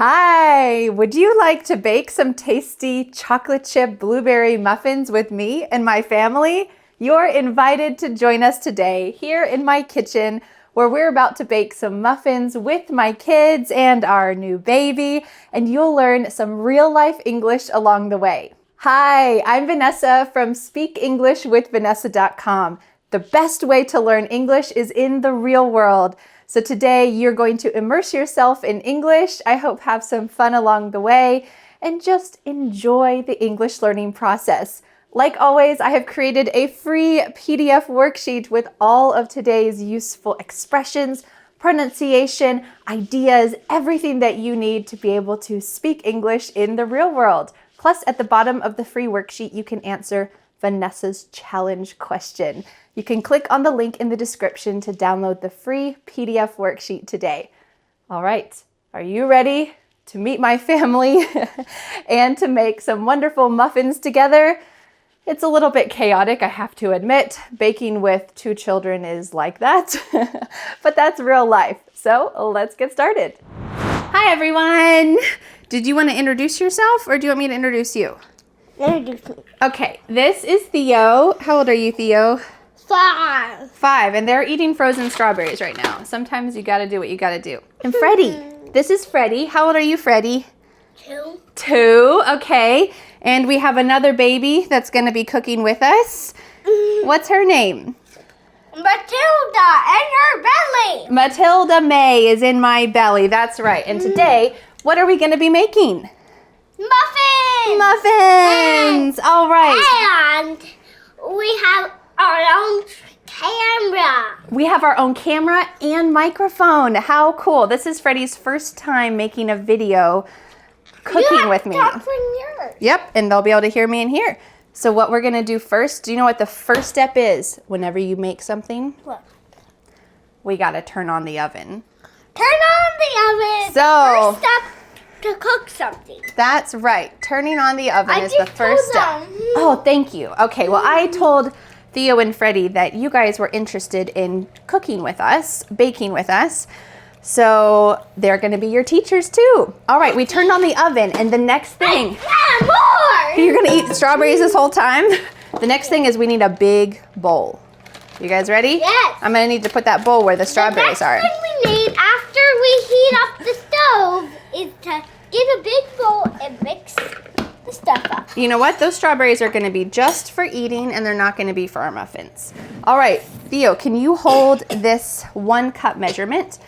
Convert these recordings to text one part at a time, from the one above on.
Hi, would you like to bake some tasty chocolate chip blueberry muffins with me and my family? You're invited to join us today here in my kitchen where we're about to bake some muffins with my kids and our new baby, and you'll learn some real life English along the way. Hi, I'm Vanessa from SpeakEnglishWithVanessa.com. The best way to learn English is in the real world. So today you're going to immerse yourself in English. I hope have some fun along the way and just enjoy the English learning process. Like always, I have created a free PDF worksheet with all of today's useful expressions, pronunciation, ideas, everything that you need to be able to speak English in the real world. Plus, at the bottom of the free worksheet, you can answer Vanessa's challenge question. You can click on the link in the description to download the free PDF worksheet today. All right, are you ready to meet my family and to make some wonderful muffins together? It's a little bit chaotic, I have to admit. Baking with 2 children is like that, but that's real life. So let's get started. Hi, everyone. Did you want to introduce yourself or do you want me to introduce you? Introduce me. Okay, this is Theo. How old are you, Theo? 5. 5, and they're eating frozen strawberries right now. Sometimes you gotta do what you gotta do. And Freddie, this is Freddie. How old are you, Freddie? 2. 2, okay. And we have another baby that's gonna be cooking with us. What's her name? Matilda in her belly. Matilda May is in my belly, that's right. And today, what are we gonna be making? Muffins. Muffins! All right. And we have our own camera. We have our own camera and microphone. How cool. This is Freddie's first time making a video cooking with me. Talk from yours. Yep, and they'll be able to hear me in here. So what we're gonna do first, do you know what the first step is whenever you make something? What? We gotta turn on the oven. Turn on the oven. So- First step to cook something. That's right. Turning on the oven is the just first told step. them. Oh, thank you. Okay, well, I told Theo and Freddie that you guys were interested in cooking with us, baking with us. So they're going to be your teachers too. All right, we turned on the oven, and the next thing, Yeah, more. you're going to eat strawberries this whole time? The next thing is we need a big bowl. You guys ready? Yes. I'm going to need to put that bowl where the strawberries the are. next thing we need after we heat up the stove is to get a big bowl and mix the stuff up. You know what? Those strawberries are going to be just for eating, and they're not going to be for our muffins. All right, Theo, can you hold this 1 cup measurement?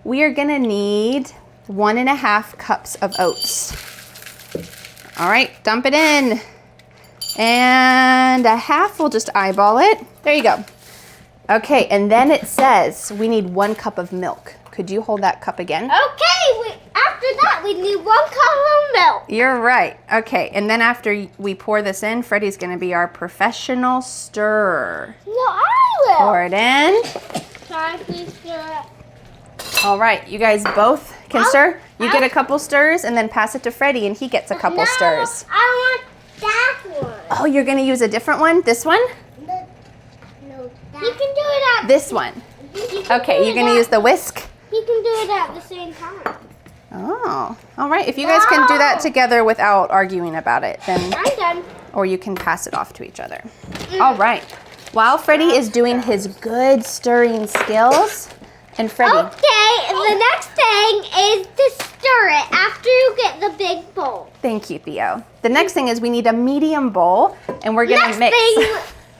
We are going to need 1.5 cups of oats. All right, dump it in. And a half, we'll just eyeball it. There you go. Okay, and then it says we need 1 cup of milk. Could you hold that cup again? Okay, after that we need 1 cup of milk. You're right. Okay, and then after we pour this in, Freddie's going to be our professional stirrer. No, I will. Pour it in. Try to stir it. All right, you guys both can stir. You get a couple stirs and then pass it to Freddie and he gets a couple No, stirs. I want that one. Oh, you're going to use a different one? This one? No, you can do it at This one. you can Okay, do you're it going to at- use the whisk? You can do it at the same time. Oh, all right. If you guys can do that together without arguing about it, then, I'm done. or you can pass it off to each other. All right. While Freddie is doing his good stirring skills, and Freddie, Okay, the next thing is to stir it after you get the big bowl. thank you, Theo. The next thing is we need a medium bowl, and we're going to mix.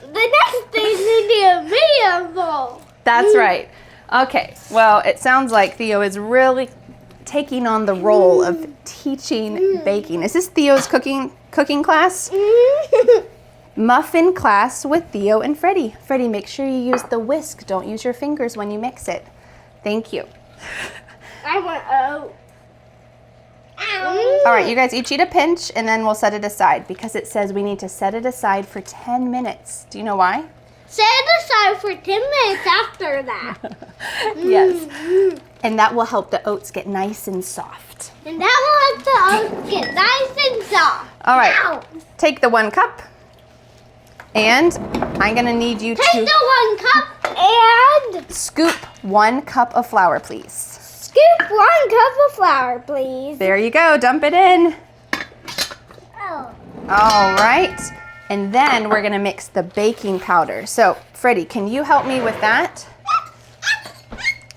The next thing is a medium bowl. That's right. Okay, well, it sounds like Theo is really taking on the role of teaching baking. Is this Theo's cooking class? Muffin class with Theo and Freddie. Freddie, make sure you use the whisk. Don't use your fingers when you mix it. Thank you. I want oat. All right, you guys each eat a pinch, and then we'll set it aside because it says we need to set it aside for 10 minutes. Do you know why? Set it aside for 10 minutes after that. Yes. And that will help the oats get nice and soft. And that will help the oats get nice and soft. All right, Now, take the 1 cup, and I'm gonna need you take to the 1 cup and scoop 1 cup of flour, please. Scoop 1 cup of flour, please. There you go. Dump it in. Oh. All right. And then we're going to mix the baking powder. So, Freddie, can you help me with that?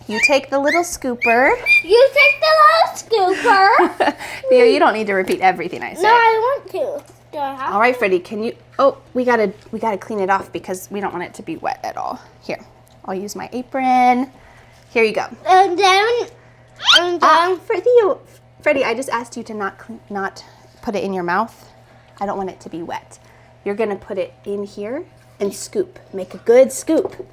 You take the little scooper. You take the little scooper. Theo, you don't need to repeat everything I say. No, I want to. Do I have All right, Freddie, can you? Oh, we gotta clean it off because we don't want it to be wet at all. Here, I'll use my apron. Here you go. And then, Freddie, I just asked you to not put it in your mouth. I don't want it to be wet. You're gonna put it in here and scoop. Make a good scoop.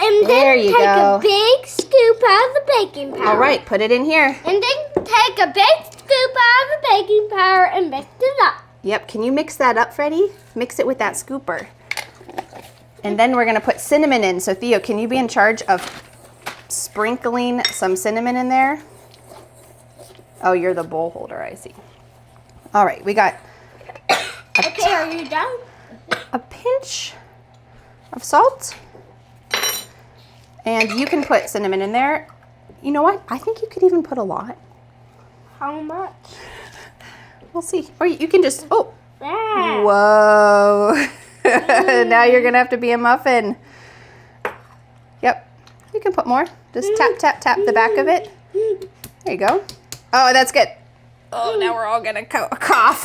and There then you take go. a big scoop out of the baking powder. All right, put it in here. And then take a big scoop out of the baking powder and mix it up. Yep, can you mix that up, Freddie? Mix it with that scooper. And then we're gonna put cinnamon in. So Theo, can you be in charge of sprinkling some cinnamon in there? Oh, you're the bowl holder, I see. All right, we got Okay, are you done? a pinch of salt. And you can put cinnamon in there. You know what? I think you could even put a lot. How much? We'll see. Or you can just, oh, There. whoa. Now you're gonna have to be a muffin. Yep, you can put more. Just tap, tap, tap the back of it. There you go. Oh, that's good. Oh, now we're all gonna cough.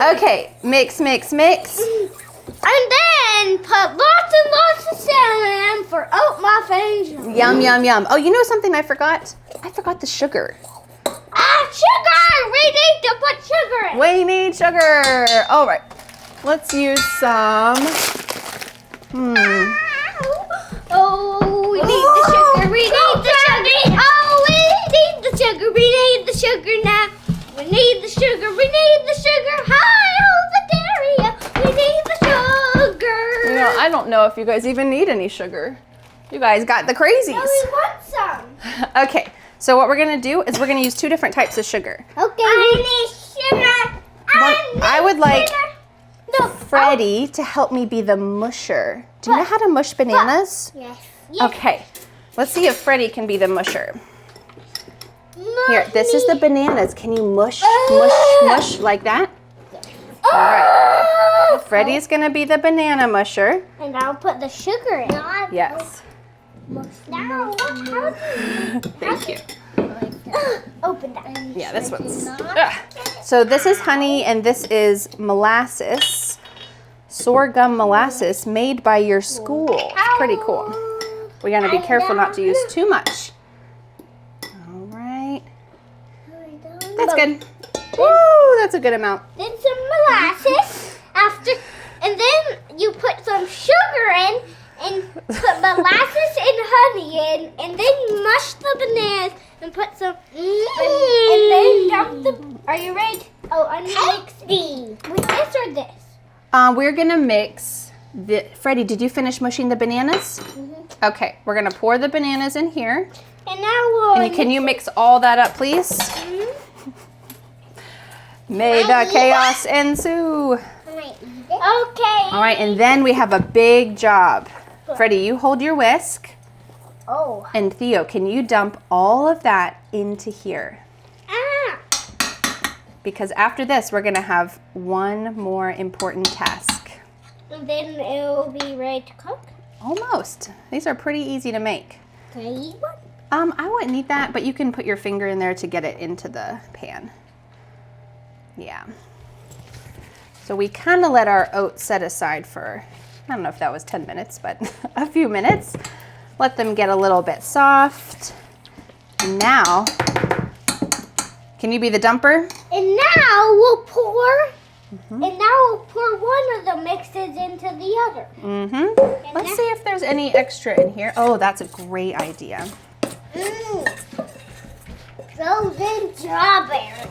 Okay, mix, mix, mix. And then put lots and lots of cinnamon for oat muffins. Yum, yum, yum. Oh, you know something I forgot? I forgot the sugar. Sugar! We need to put sugar in. We need sugar. All right, let's use some. Oh, we need the sugar. We need the sugar. Oh, we need the sugar. We need the sugar now. We need the sugar. We need the sugar. Hi, oh, the dairy. We need the sugar. You know, I don't know if you guys even need any sugar. You guys got the crazies. No, we want some. Okay, so what we're gonna do is we're gonna use two different types of sugar. Okay. I need sugar. I would like No. Freddie to help me be the musher. Do you know how to mush bananas? Yes. Okay, let's see if Freddie can be the musher. Here, this is the bananas. Can you mush, mush like that? All right. Freddie's gonna be the banana musher. And I'll put the sugar in. Yes. Now, Thank you. open that. Yeah, this one's. Ugh. So this is honey and this is molasses. Sorghum molasses made by your school. It's pretty cool. We gotta be careful not to use too much. All right. That's good. Woo, that's a good amount. Then some molasses and then you put some sugar in and put molasses and honey in and then mush the bananas and put some and then dump the. Are you ready? Oh, I'm gonna mix with this or this. We're gonna mix the. Freddie, did you finish mushing the bananas? Okay, we're gonna pour the bananas in here. And now we'll. And can you mix all that up, please? May the chaos ensue. Okay. All right, and then we have a big job. Freddie, you hold your whisk. Oh. And Theo, can you dump all of that into here? Ah. Because after this, we're gonna have one more important task. And then it will be ready to cook. Almost. These are pretty easy to make. Can I eat one? I wouldn't need that, but you can put your finger in there to get it into the pan. Yeah. So we kind of let our oats set aside for, I don't know if that was 10 minutes, but a few minutes. Let them get a little bit soft. And now, can you be the dumper? And now we'll pour. And now we'll pour one of the mixes into the other. Let's see if there's any extra in here. Oh, that's a great idea. Frozen strawberries.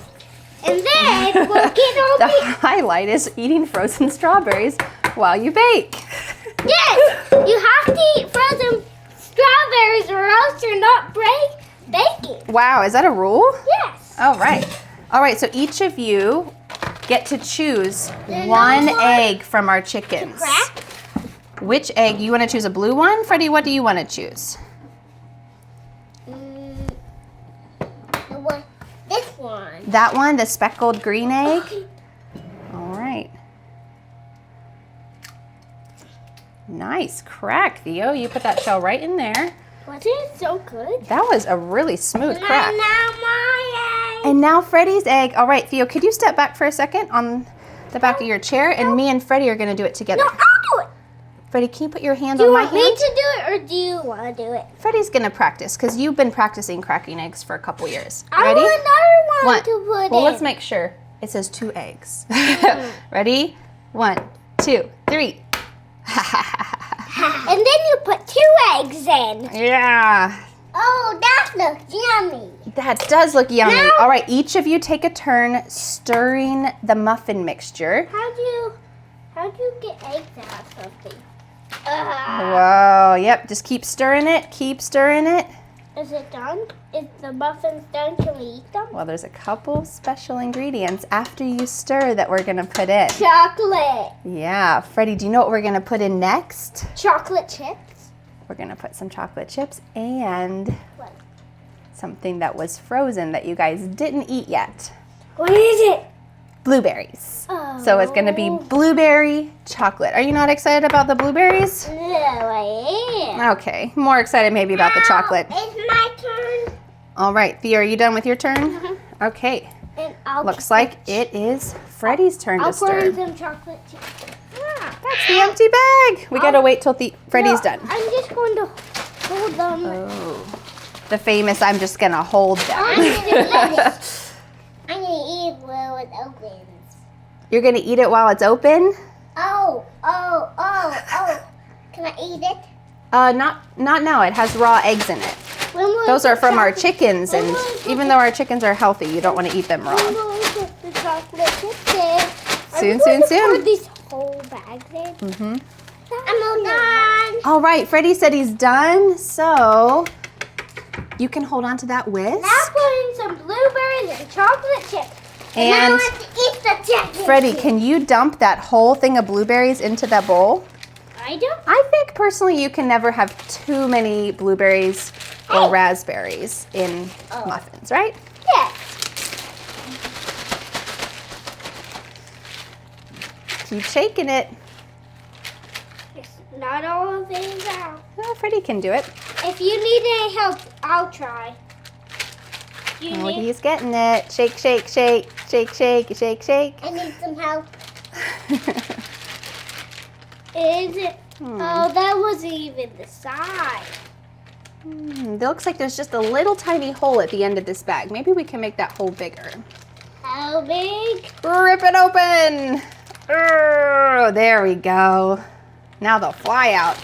And then we'll get all The the. highlight is eating frozen strawberries while you bake. Yes! You have to eat frozen strawberries or else you're not baking. Wow, is that a rule? Yes. All right. All right, so each of you get to choose There's one no more egg from our chickens. Crack. Which egg? You want to choose a blue one? Freddie, what do you want to choose? The one, this one. That one, the speckled green egg? Okay. All right. Nice crack, Theo. You put that shell right in there. Wasn't it so good? That was a really smooth And crack. now my egg. And now Freddie's egg. All right, Theo, could you step back for a second on the back of your chair? And me and Freddie are going to do it together. No, I'll do it. Freddie, can you put your hand Do you on my want me hand? to do it or do you want to do it? Freddie's going to practice because you've been practicing cracking eggs for a couple years. I Ready? want another one One. to put Well, in. let's make sure. It says 2 eggs. Ready? 1, 2, 3. And then you put 2 eggs in. Yeah. Oh, that looks yummy. That does look yummy. Now- All right, each of you take a turn stirring the muffin mixture. How do you get eggs out of something? Whoa, yep, just keep stirring it, keep stirring it. Is it done? Is the muffins done? Can we eat them? Well, there's a couple special ingredients after you stir that we're gonna put in. Chocolate. Yeah, Freddie, do you know what we're gonna put in next? Chocolate chips. We're gonna put some chocolate chips and What? something that was frozen that you guys didn't eat yet. What is it? Blueberries. Oh. So it's gonna be blueberry chocolate. Are you not excited about the blueberries? No, I am. Okay, more excited maybe about the chocolate. It's my turn. All right, Theo, are you done with your turn? Okay, And I'll looks like it is Freddie's turn I'll to pour in stir. some chocolate chips. That's the empty bag. We gotta wait till Freddie's No, done. I'm just going to hold them. Oh, the famous I'm just gonna hold I'm them. gonna eat it while it opens. You're gonna eat it while it's open? Oh. Can I eat it? Not now. It has raw eggs in it. When will Those the are from our chocolate- chickens, when and will we even put though our chickens are healthy, you don't want to eat them When raw. will we put the chocolate chips in? Soon, Are we going to soon. pour these whole bags in? Mm-hmm. I'm all done. All right, Freddie said he's done, so you can hold on to that whisk. Now put in some blueberries and chocolate chips. Now I And want to eat the chicken. Freddie, can you dump that whole thing of blueberries into that bowl? I don't. I think personally you can never have too many blueberries or raspberries in muffins, right? Yes. Keep shaking it. It's not all of these out. Oh, Freddie can do it. If you need any help, I'll try. You Oh, need. he's getting it. Shake, shake, shake, shake, shake, shake, shake. I need some help. Is it? Oh, that wasn't even the size. It looks like there's just a little tiny hole at the end of this bag. Maybe we can make that hole bigger. How big? Rip it open. Oh, there we go. Now they'll fly out.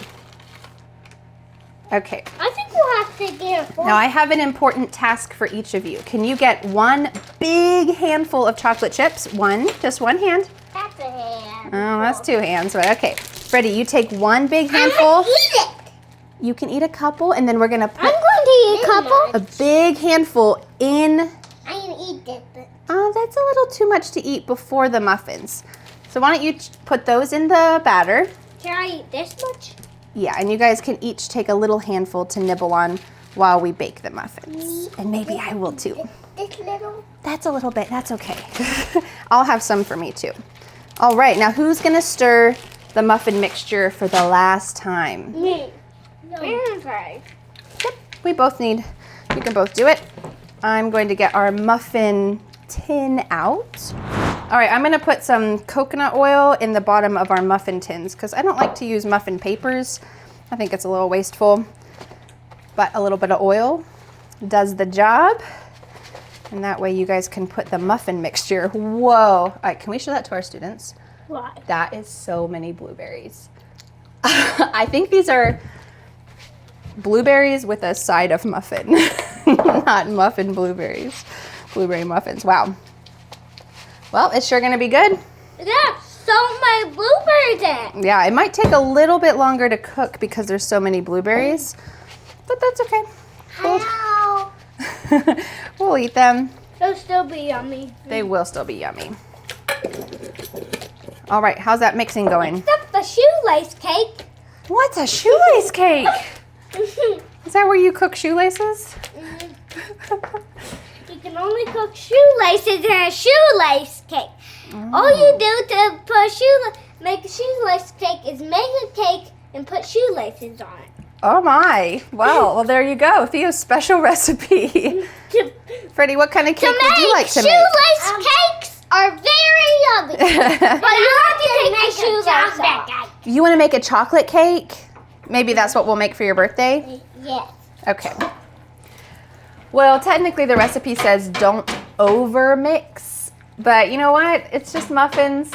Okay. I think we'll have to get a fork. Now I have an important task for each of you. Can you get one big handful of chocolate chips? Just one hand. That's a hand. Oh, that's 2 hands, but okay. Freddie, you take one big I'm gonna handful. eat it. You can eat a couple, and then we're gonna I'm put going to eat a couple. a big handful in. I'm gonna eat it. But Oh, that's a little too much to eat before the muffins. So why don't you put those in the batter? can I eat this much? Yeah, and you guys can each take a little handful to nibble on while we bake the muffins. And maybe I will too. This little. That's a little bit, that's okay. I'll have some for me too. All right, now who's gonna stir the muffin mixture for the last time? Me. No. Okay. Yep, we both need, you can both do it. I'm going to get our muffin tin out. All right, I'm gonna put some coconut oil in the bottom of our muffin tins because I don't like to use muffin papers. I think it's a little wasteful, but a little bit of oil does the job. And that way you guys can put the muffin mixture. Whoa, all right, can we show that to our students? Why? That is so many blueberries. I think these are blueberries with a side of muffin, not muffin blueberries. Blueberry muffins, wow. Well, it's sure gonna be good. There's so many blueberries in it. Yeah, it might take a little bit longer to cook because there's so many blueberries, but that's okay. Hello. We'll eat them. They'll still be yummy. They will still be yummy. All right, how's that mixing going? Except the shoelace cake. What's a shoelace cake? Is that where you cook shoelaces? You can only cook shoelaces in a shoelace cake. All you do to make a shoelace cake is make a cake and put shoelaces on it. Oh my. Well, there you go. Theo's special recipe. Freddie, what kind of cake would you like to make? Shoelace cakes are very yummy. But you have to take the shoelace off. You want to make a chocolate cake? Maybe that's what we'll make for your birthday? Yes. Okay. Well, technically the recipe says don't over mix, but you know what? It's just muffins.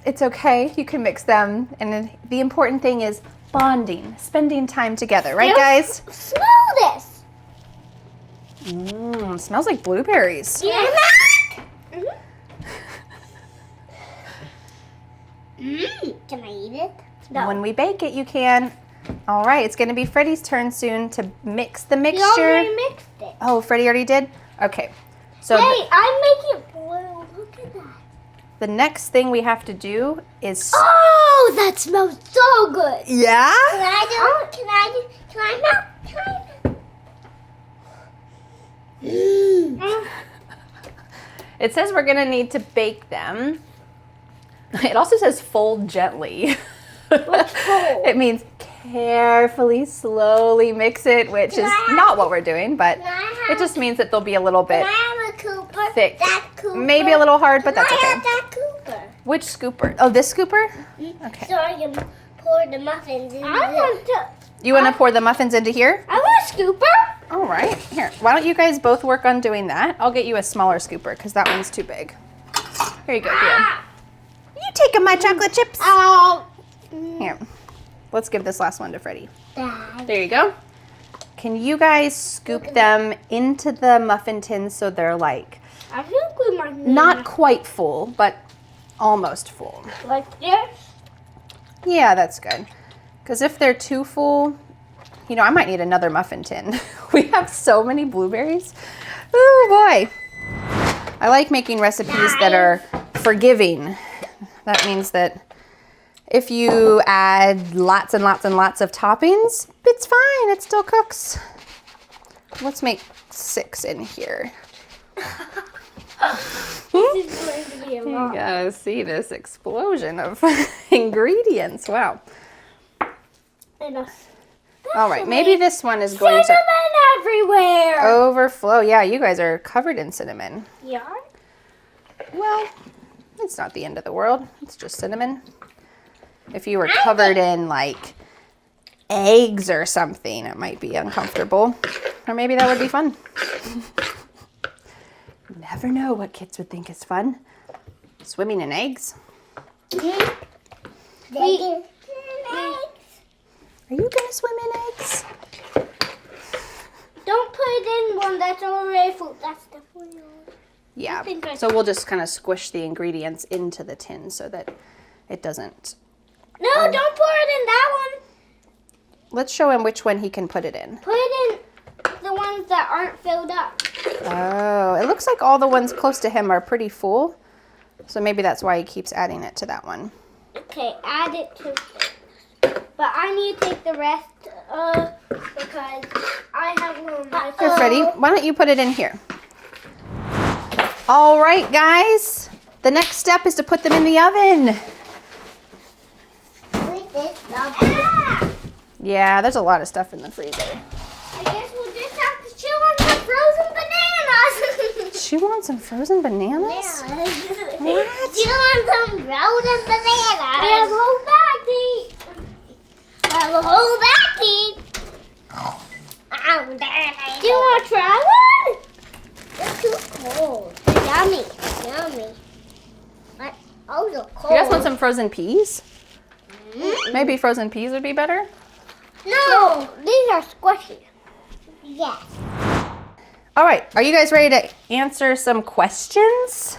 It's okay. You can mix them. And the important thing is bonding, spending time together. Right, guys? Smell this. Smells like blueberries. Yeah. Can I eat it? No. When we bake it, you can. All right, it's going to be Freddie's turn soon to mix the You mixture. already mixed it. Oh, Freddie already did? Okay. So Hey, I'm making blue. Look at that. the next thing we have to do is... Oh, that smells so good. Yeah? Can I It says we're going to need to bake them. It also says fold gently. What's fold? It means carefully, slowly mix it, which is not what we're doing, but it just means that they'll be a little bit I have a Cooper. thick. That Cooper. Maybe a little hard, but that's I okay. have that Cooper. Which scooper? Oh, this scooper? Okay. So I can pour the muffins in. You want to pour the muffins into here? I want a scooper. All right. Here, why don't you guys both work on doing that? I'll get you a smaller scooper because that one's too big. Here you go, Theo. You taking my chocolate chips? Oh. Here. Let's give this last one to Freddie. There you go. Can you guys scoop them into the muffin tins so they're like I think we might need not quite full, but almost full? like this. Yeah, that's good. Because if they're too full, you know, I might need another muffin tin. We have so many blueberries. Oh boy. I like making recipes that are forgiving. That means that if you add lots and lots and lots of toppings, it's fine. It still cooks. Let's make 6 in here. This is going to be a You lot. gotta see this explosion of ingredients. Wow. All right, maybe this one is going to Cinnamon everywhere. overflow. Yeah, you guys are covered in cinnamon. Yeah. Well, it's not the end of the world. It's just cinnamon. If you were covered in like eggs or something, it might be uncomfortable. Or maybe that would be fun. Never know what kids would think is fun. Swimming in eggs. Are you gonna swim in eggs? Don't put it in one that's already full. That's the full. Yeah. think I- So we'll just kind of squish the ingredients into the tin so that it doesn't. No, don't pour it in that one. Let's show him which one he can put it in. Put it in the ones that aren't filled up. Oh, it looks like all the ones close to him are pretty full. So maybe that's why he keeps adding it to that one. Okay, add it to. But I need to take the rest because I have one myself. Here, Freddie, why don't you put it in here? All right, guys. The next step is to put them in the oven. Yeah, there's a lot of stuff in the freezer. I guess we'll just have to chew on some frozen bananas. She wants some frozen bananas? What? Chew on some frozen bananas. We have a whole bag to eat. We have a whole bag to eat. Do you want to try one? It's too cold. Yummy. Yummy. What? Oh, they're cold. You guys want some frozen peas? Maybe frozen peas would be better? No, these are squishy. Yes. All right, are you guys ready to answer some questions?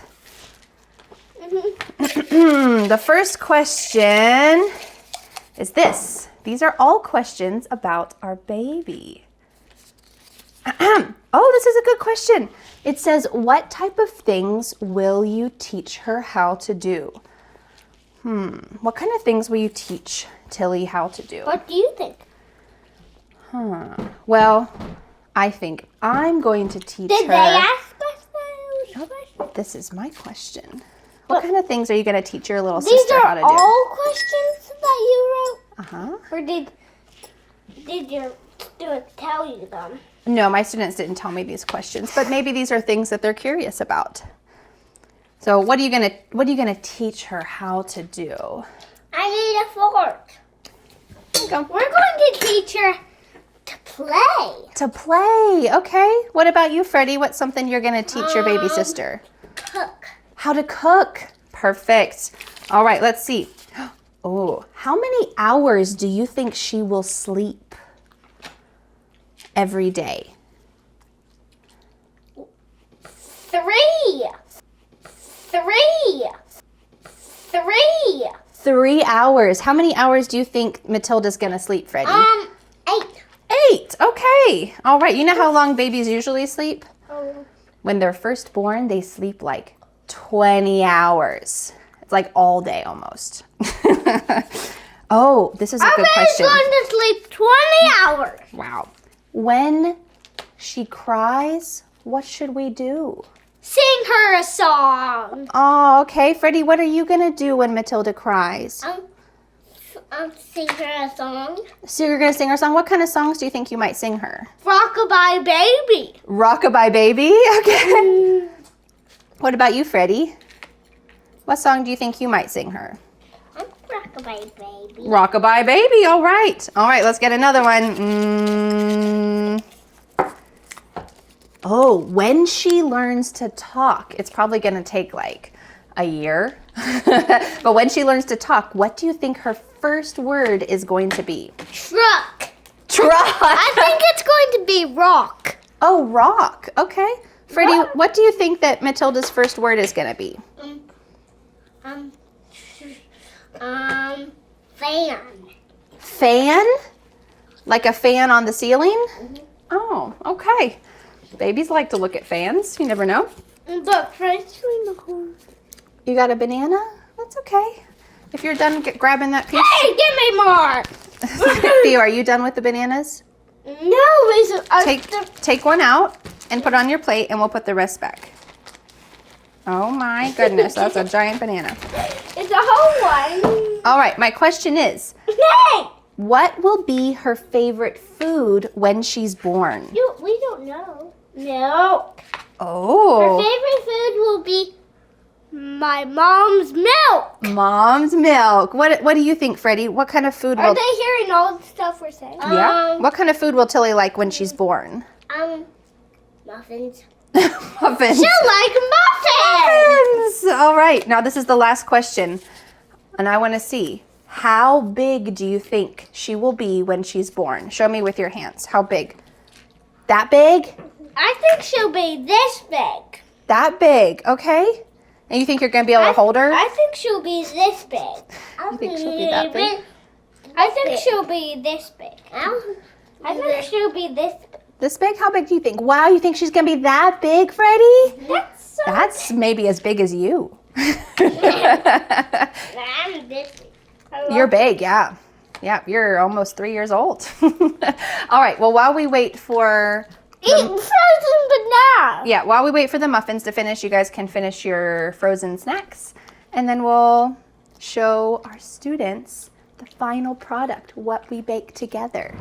The first question is this. These are all questions about our baby. Oh, this is a good question. It says, what type of things will you teach her how to do? What kind of things will you teach Tilly how to do? What do you think? Well, I think I'm going to teach Did her. they ask us those questions? This is my question. What kind of things are you going to teach your little These sister how are to do? all questions that you wrote? Uh-huh. Or did your students tell you them? No, my students didn't tell me these questions, but maybe these are things that they're curious about. So what are you gonna teach her how to do? I need a fork. There you go. We're going to teach her to play. To play, okay. What about you, Freddie? What's something you're gonna teach your baby sister? Cook. How to cook. Perfect. All right, let's see. Oh, how many hours do you think she will sleep every day? 3. 3 hours. How many hours do you think Matilda's gonna sleep, Freddie? 8. 8. Okay. All right. You know how long babies usually sleep? Oh. When they're first born, they sleep like 20 hours. It's like all day almost. Oh, this is a good question. I'm going to sleep 20 hours. Wow. When she cries, what should we do? Sing her a song. Oh, okay. Freddie, what are you going to do when Matilda cries? Sing her a song. So you're going to sing her song. What kind of songs do you think you might sing her? Rockabye Baby. Rockabye Baby? Okay. What about you, Freddie? What song do you think you might sing her? Rockabye Baby. Rockabye Baby. All right. All right, let's get another one. Oh, when she learns to talk, it's probably going to take like a year. But when she learns to talk, what do you think her first word is going to be? Truck. Truck. I think it's going to be rock. Oh, rock. Okay. Freddie, Rock. what do you think that Matilda's first word is going to be? Fan. Fan? Like a fan on the ceiling? Oh, okay. Babies like to look at fans. You never know. But first we know. You got a banana? That's okay. If you're done grabbing that piece. Hey, give me more. Theo, are you done with the bananas? No, Take one out and put it on your plate, and we'll put the rest back. Oh my goodness, that's a giant banana. it's a whole one. All right, my question is, Hey, what will be her favorite food when she's born? we don't know. No. Her Oh, favorite food will be my mom's milk. mom's milk. What do you think, Freddie? What kind of food Are will... they hearing all the stuff we're saying? Yeah. What kind of food will Tilly like when she's born? Muffins. Muffins. She'll like muffins. Muffins. All right. Now this is the last question, and I want to see, how big do you think she will be when she's born? Show me with your hands. How big? That big? I think she'll be this big. That big. Okay. And you think you're going to be able to hold her? I think she'll be this big. You think she'll be that big? I think she'll be this big. I think she'll be this big. This big? How big do you think? Wow, you think she's going to be that big, Freddie? That's so That's maybe as big as you. I'm this big. You're big, yeah. Yeah, you're almost 3 years old. All right, well, while we wait for... Eat frozen banana. Yeah, while we wait for the muffins to finish, you guys can finish your frozen snacks. And then we'll show our students the final product, what we bake together.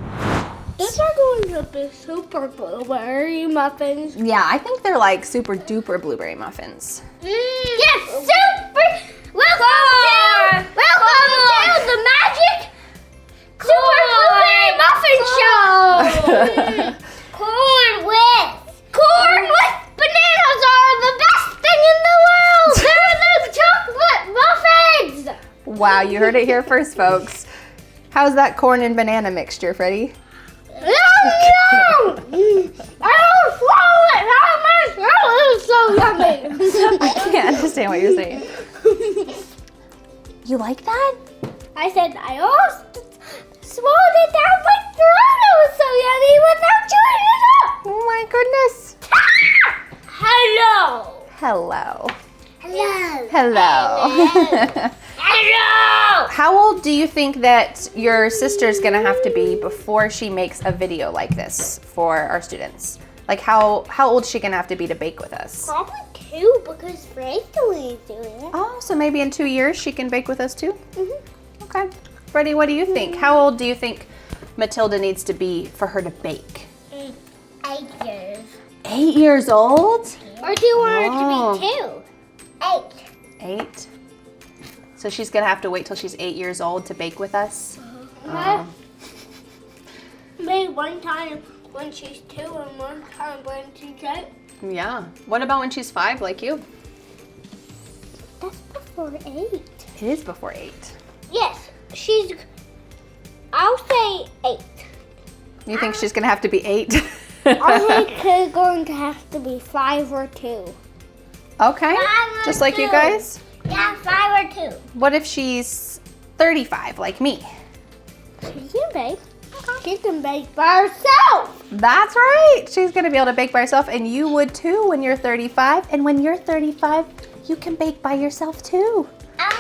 These are going to be super blueberry muffins. Yeah, I think they're like super duper blueberry muffins. Yes, super. Welcome to the magic super blueberry muffin show. Corn with bananas are the best thing in the world. They're the chocolate muffins. Wow, you heard it here first, folks. How's that corn and banana mixture, Freddie? No! I don't swallow it. How am I swallow it? It's so yummy. I can't understand what you're saying. You like that? I said I almost swallowed it down my throat. It was so yummy without chewing it up. Oh my goodness. Hello. Hello. Hello. Hello. Hello. How old do you think that your sister's gonna have to be before she makes a video like this for our students? Like how old is she gonna have to be to bake with us? Probably 2 because Rachel is doing it. Oh, so maybe in 2 years she can bake with us too? Okay. Freddie, what do you think? How old do you think Matilda needs to be for her to bake? 8 years. 8 years old? Or do you want her to be 2? 8. 8. So she's gonna have to wait till she's 8 years old to bake with us? Maybe one time when she's 2 and one time when she's 8. Yeah. What about when she's 5, like you? That's before 8. It is before 8. Yes, I'll say 8. You think she's gonna have to be 8? I think she's going to have to be 5 or 2. Okay. 5 or Just like you 2. guys? Yeah, 5 or 2. What if she's 35, like me? She can bake. She can bake by herself. That's right. She's gonna be able to bake by herself, and you would too when you're 35. And when you're 35, you can bake by yourself too. I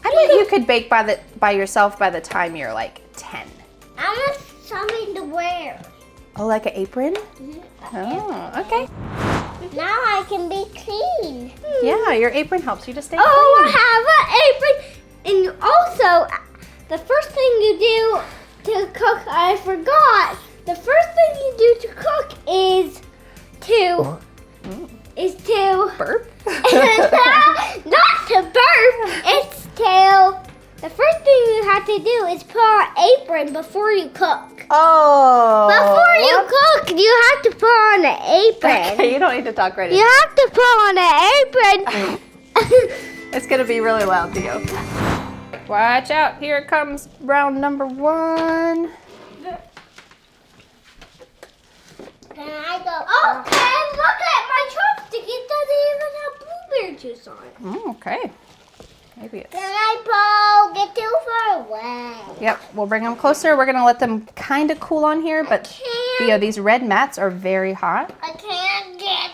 bet you could bake by yourself by the time you're like 10. I want something to wear. Oh, like an apron? Oh, okay. Now I can be clean. Yeah, your apron helps you to stay Oh, clean. I have an apron. And also, the first thing you do to cook, I forgot. The first thing you do to cook is to Burp? not to burp. It's to the first thing you have to do is put on an apron before you cook. Oh. Before you cook, you have to put on an apron. Okay, you don't need to talk right You now. have to put on an apron. It's gonna be really loud, Theo. Watch out, here comes round number 1. Can I go? Okay, look at my chopstick. It doesn't even have blueberry juice on it. Okay. Maybe it's... Can I pull? Get too far away. Yep, we'll bring them closer. We're gonna let them kind of cool on here, but Theo, these red mats are very hot. I can't get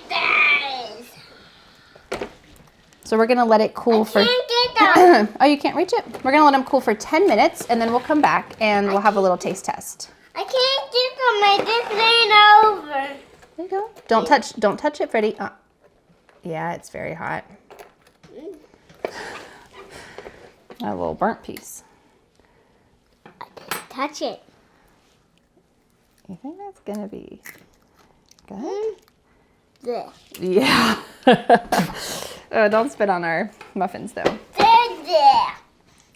those. So we're gonna let it cool for... Can't get those. Oh, you can't reach it? We're gonna let them cool for 10 minutes, and then we'll come back and we'll have a little taste test. I can't get them. I just lean over. There you go. Don't touch it, Freddie. Yeah, it's very hot. A little burnt piece. Touch it. You think that's gonna be good? There. Yeah. Oh, don't spit on our muffins though. There.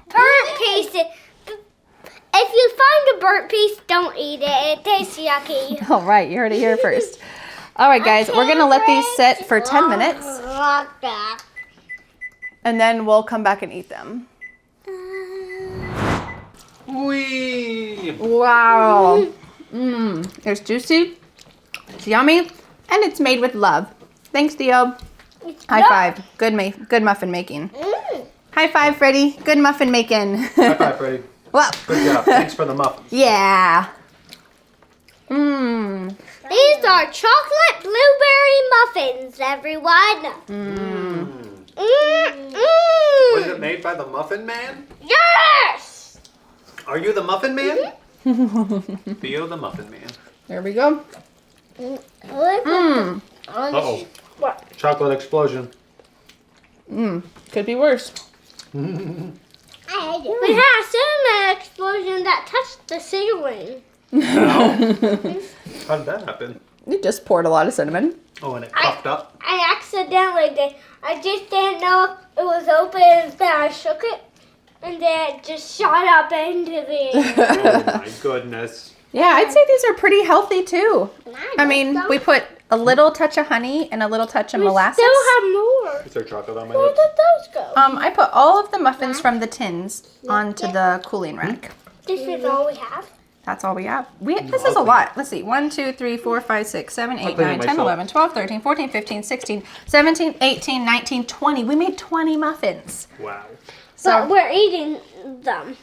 Burnt pieces. If you find a burnt piece, don't eat it. It tastes yucky. All right, you heard it here first. All right, guys, we're gonna let these sit for 10 minutes, and then we'll come back and eat them. Wee! Wow. It's juicy, it's yummy, and it's made with love. Thanks, Theo. High five. Good muffin making. High five, Freddie. Good muffin making. High five, Freddie. Well, Good job. Thanks for the muffins. yeah. These are chocolate blueberry muffins, everyone. Was it made by the Muffin Man? Yes. Are you the Muffin Man? Theo the Muffin Man. There we go. Uh-oh. What? Chocolate explosion. Could be worse. We had a cinema explosion that touched the ceiling. How did that happen? You just poured a lot of cinnamon. Oh, and it puffed up? I accidentally did. I just didn't know it was open, and then I shook it, and then it just shot up into the air. Oh my goodness. Yeah, I'd say these are pretty healthy too. I mean, we put a little touch of honey and a little touch of molasses. Still have more. Is there chocolate on my Where lips? did those go? I put all of the muffins from the tins onto the cooling rack. This is all we have. That's all we have. This is a lot. Let's see. 1, 2, 3, 4, 5, 6, 7, 8, 9, 10, 11, 12, 13, 14, 15, 16, 17, 18, 19, 20. We made 20 muffins. Wow. But we're eating them.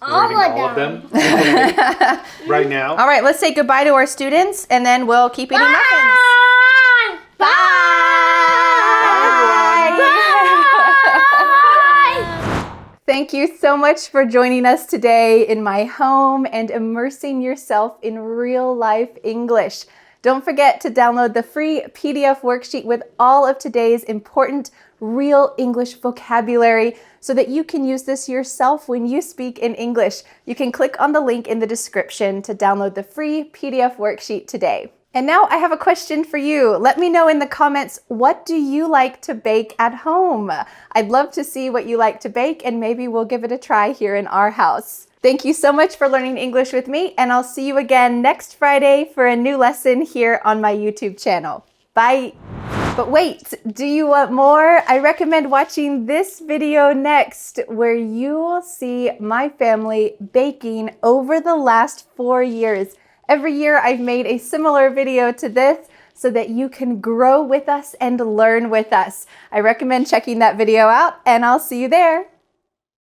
We're eating all of them right now. All right, let's say goodbye to our students, and then we'll keep eating muffins. Bye. Bye. Bye. thank you so much for joining us today in my home and immersing yourself in real life English. Don't forget to download the free PDF worksheet with all of today's important real English vocabulary so that you can use this yourself when you speak in English. You can click on the link in the description to download the free PDF worksheet today. And now I have a question for you. Let me know in the comments, what do you like to bake at home? I'd love to see what you like to bake, and maybe we'll give it a try here in our house. Thank you so much for learning English with me, and I'll see you again next Friday for a new lesson here on my YouTube channel. Bye! But wait, do you want more? I recommend watching this video next, where you will see my family baking over the last 4 years. Every year I've made a similar video to this so that you can grow with us and learn with us. I recommend checking that video out, and I'll see you there.